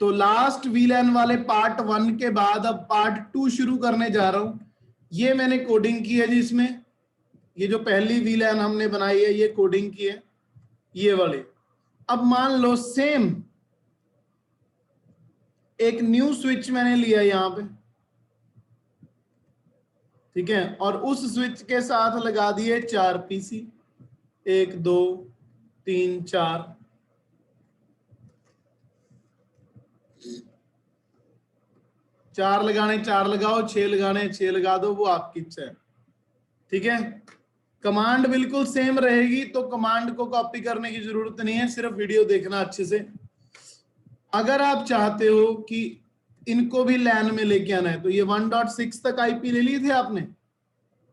तो लास्ट वीलैन वाले पार्ट 1 के बाद अब पार्ट 2 शुरू करने जा रहा हूं। ये मैंने कोडिंग की है जी, इसमें ये जो पहली वीलैन हमने बनाई है ये कोडिंग की है, ये वाले। अब मान लो सेम एक न्यू स्विच मैंने लिया यहां पे, ठीक है, और उस स्विच के साथ लगा दिए 4 पीसी, 1 2 3 4। चार लगाने 4 लगाओ, 6 लगाने 6 लगा दो, वो आपकी इच्छा है, ठीक है। कमांड बिल्कुल सेम रहेगी, तो कमांड को कॉपी करने की जरूरत नहीं है, सिर्फ वीडियो देखना अच्छे से। अगर आप चाहते हो कि इनको भी लैन में लेके आना है, तो ये 1.6 तक आईपी ले लिए थे आपने,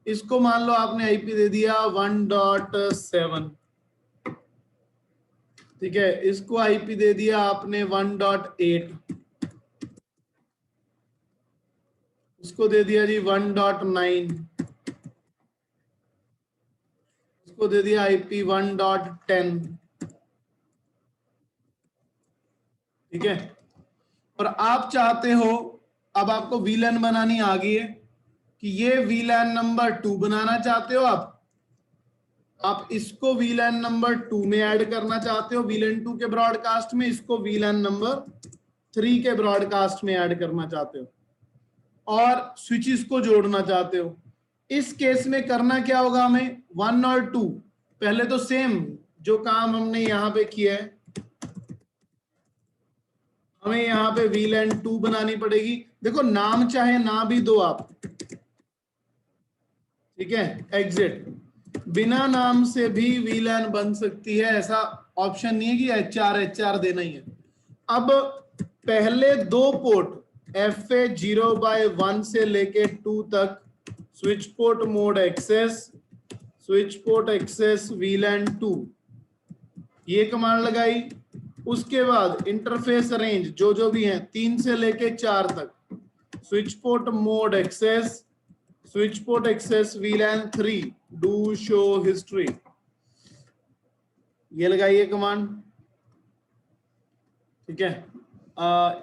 इसको मान लो आपने आईपी दे दिया 1.7, ठीक है, इसको आईपी दे दिया आपने 1.8, इसको दे दिया जी 1.9, इसको दे दिया आईपी 1.10, ठीक है। और आप चाहते हो, अब आपको वीलैन बनानी आ गई है कि ये वीलैन नंबर 2 बनाना चाहते हो आप इसको वीलैन नंबर 2 में ऐड करना चाहते हो, वीलैन 2 के ब्रॉडकास्ट में, इसको वीलैन नंबर 3 के ब्रॉडकास्ट में ऐड करना चाहते हो, और स्विचेस को जोड़ना चाहते हो। इस केस में करना क्या होगा हमें, 1 और 2, पहले तो सेम जो काम हमने यहां पे किया है, हमें यहां पे वीलैन 2 बनानी पड़ेगी। देखो नाम चाहे ना भी दो आप, ठीक है, एग्जिट, बिना नाम से भी वीलैन बन सकती है, ऐसा ऑप्शन नहीं है कि HR देना ही है। अब पहले 2 पोर्ट FA 0/1 से लेके 2 तक switch port mode access, switch port access VLAN 2, ये कमांड लगाई। उसके बाद इंटरफेस रेंज जो भी है 3 से लेके 4 तक, switch port mode access, switch port access VLAN 3 do show history, ये लगाइए कमांड, ठीक है।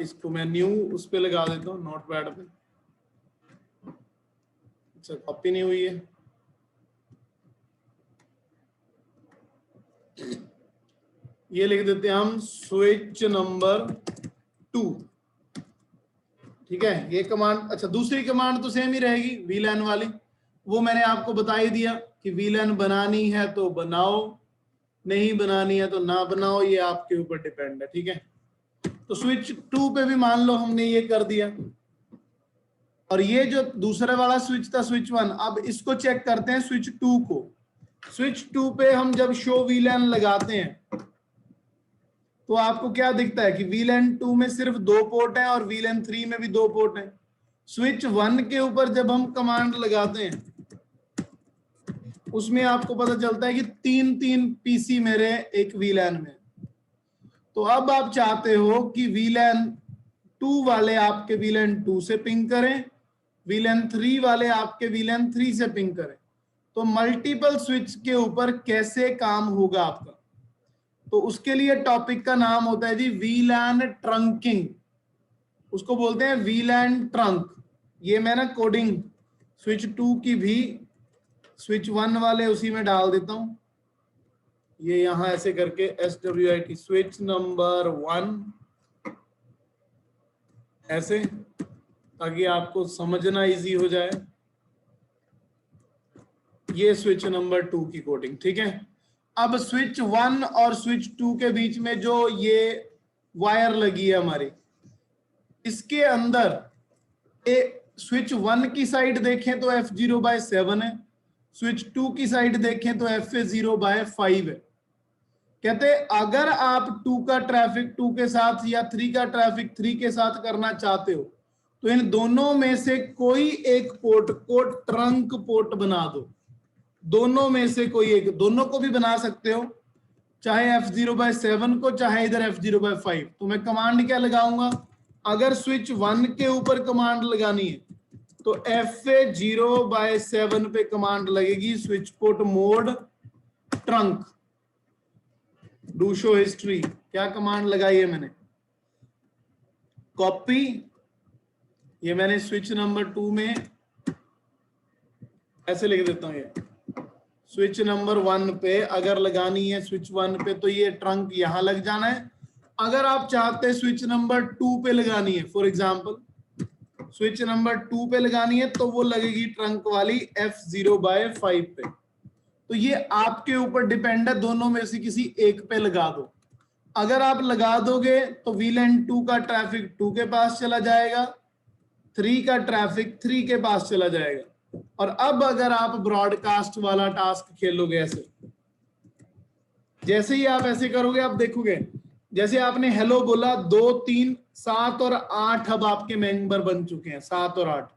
इसको मैं न्यू उस पे लगा देता हूँ, नोटपैड पे, अच्छा कॉपी नहीं हुई है, ये लिख देते हैं हम स्विच नंबर 2, ठीक है। ये कमांड, अच्छा दूसरी कमांड तो सेम ही रहेगी वीलैन वाली, वो मैंने आपको बता ही दिया कि वीलैन बनानी है तो बनाओ, नहीं बनानी है तो ना बनाओ, ये आपके ऊपर डिपेंड है, ठीक है। तो स्विच 2 पे भी मान लो हमने ये कर दिया, और ये जो दूसरे वाला स्विच था स्विच 1, अब इसको चेक करते हैं स्विच 2 को। स्विच 2 पे हम जब शो वीलैन लगाते हैं तो आपको क्या दिखता है कि वीलैन 2 में सिर्फ 2 पोर्ट हैं और वीलैन 3 में भी 2 पोर्ट हैं। स्विच 1 के ऊपर जब हम कमांड लगाते हैं उसमें आपको पता चलता है कि 3 पीसी मेरे एक वीलैन में। तो अब आप चाहते हो कि वीलैन 2 वाले आपके वीलैन 2 से पिंग करें, वीलैन 3 वाले आपके वीलैन 3 से पिंग करें, तो मल्टीपल स्विच के ऊपर कैसे काम होगा आपका, तो उसके लिए टॉपिक का नाम होता है जी वीलैन ट्रंकिंग, उसको बोलते हैं वीलैन ट्रंक। ये मैं ना कोडिंग स्विच 2 की भी स्विच 1 वाले उसी में डाल देता हूं, ये यहां ऐसे करके SWIT स्विच नंबर 1 ऐसे, ताकि आपको समझना इजी हो जाए। ये स्विच नंबर 2 की कोडिंग, ठीक है। अब स्विच 1 और स्विच 2 के बीच में जो ये वायर लगी है हमारी, इसके अंदर स्विच 1 की साइड देखें तो F0/7 है, स्विच 2 की साइड देखें तो FA 0/5 है। कहते अगर आप 2 का ट्रैफिक 2 के साथ या 3 का ट्रैफिक 3 के साथ करना चाहते हो तो इन दोनों में से कोई एक पोर्ट को ट्रंक पोर्ट बना दो, दोनों में से कोई एक, दोनों को भी बना सकते हो, चाहे F0/7 को चाहे इधर F0/5। तो मैं कमांड क्या लगाऊंगा, अगर स्विच 1 के ऊपर कमांड लगानी है तो FA 0/7 पे कमांड लगेगी, switch port mode trunk do show history, क्या कमांड लगाई है मैंने, कॉपी, ये मैंने स्विच नंबर 2 में ऐसे लिख देता हूं, ये स्विच नंबर 1 पे अगर लगानी है स्विच 1 पे तो ये ट्रंक यहां लग जाना है। अगर आप चाहते हैं स्विच नंबर 2 पे लगानी है, फॉर एग्जांपल स्विच नंबर 2 पे लगानी है, तो वो लगेगी ट्रंक वाली F0/5 पे। तो ये आपके ऊपर डिपेंड है, दोनों में से किसी एक पे लगा दो। अगर आप लगा दोगे तो VLAN 2 का ट्रैफिक 2 के पास चला जाएगा, 3 का ट्रैफिक 3 के पास चला जाएगा। और अब अगर आप ब्रॉडकास्ट वाला टास्क खेलोगे, ऐसे जैसे ही आप ऐसे करोगे, आप देखोगे जैसे आपने हेलो बोला, 2 3 7 और 8 अब आपके मेंबर बन चुके हैं। 7 और 8,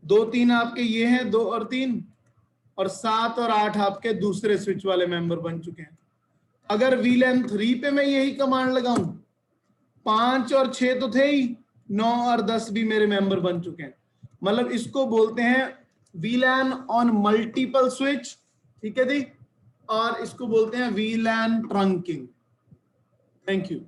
2 3 आपके ये हैं, 2 और 3, और 7 और 8 आपके दूसरे स्विच वाले मेंबर बन चुके हैं। अगर VLAN 3 पे मैं यही कमांड लगाऊं, 5 और 6 तो थे ही, 9 और 10 भी मेरे मेंबर बन चुके हैं। मतलब इसको बोलते हैं VLAN ऑन मल्टीपल स्विच, ठीक है जी, और इसको बोलते हैं VLAN ट्रंकिंग। Thank you.